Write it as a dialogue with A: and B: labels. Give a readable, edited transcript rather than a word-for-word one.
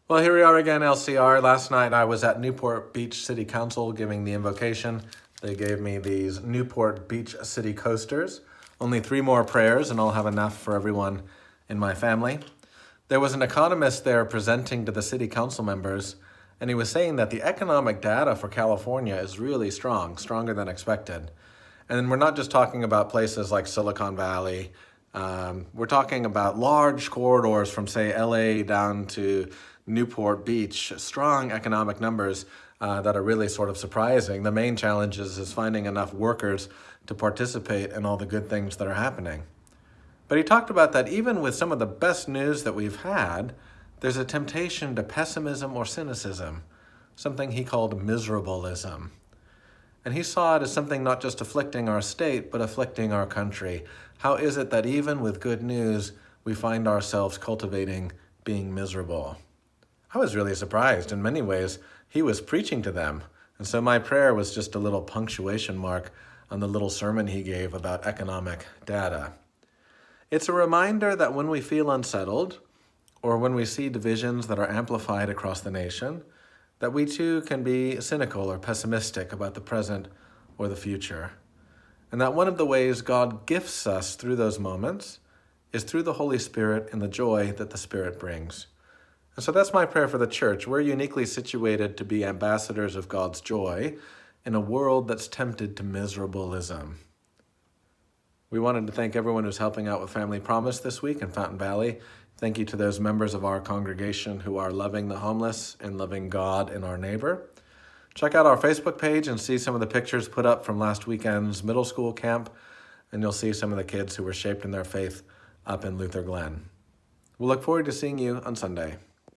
A: Well, here we are again, LCR. Last night I was at Newport Beach City Council giving the invocation. They gave me these Newport Beach City coasters. Only 3 more prayers and I'll have enough for everyone in my family. There was an economist there presenting to the city council members, and he was saying that the economic data for California is really strong, stronger than expected. And we're not just talking about places like Silicon Valley. We're talking about large corridors from, say, LA down to Newport Beach, strong economic numbers that are really sort of surprising. The main challenge is finding enough workers to participate in all the good things that are happening. But he talked about that even with some of the best news that we've had, there's a temptation to pessimism or cynicism, something he called miserabilism. And he saw it as something not just afflicting our state, but afflicting our country. How is it that even with good news, we find ourselves cultivating being miserable? I was really surprised. In many ways, he was preaching to them. And so my prayer was just a little punctuation mark on the little sermon he gave about economic data. It's a reminder that when we feel unsettled, or when we see divisions that are amplified across the nation, that we too can be cynical or pessimistic about the present or the future. And that one of the ways God gifts us through those moments is through the Holy Spirit and the joy that the Spirit brings. And so that's my prayer for the church. We're uniquely situated to be ambassadors of God's joy in a world that's tempted to miserabilism. We wanted to thank everyone who's helping out with Family Promise this week in Fountain Valley. Thank you to those members of our congregation who are loving the homeless and loving God and our neighbor. Check out our Facebook page and see some of the pictures put up from last weekend's middle school camp, and you'll see some of the kids who were shaped in their faith up in Luther Glen. We'll look forward to seeing you on Sunday.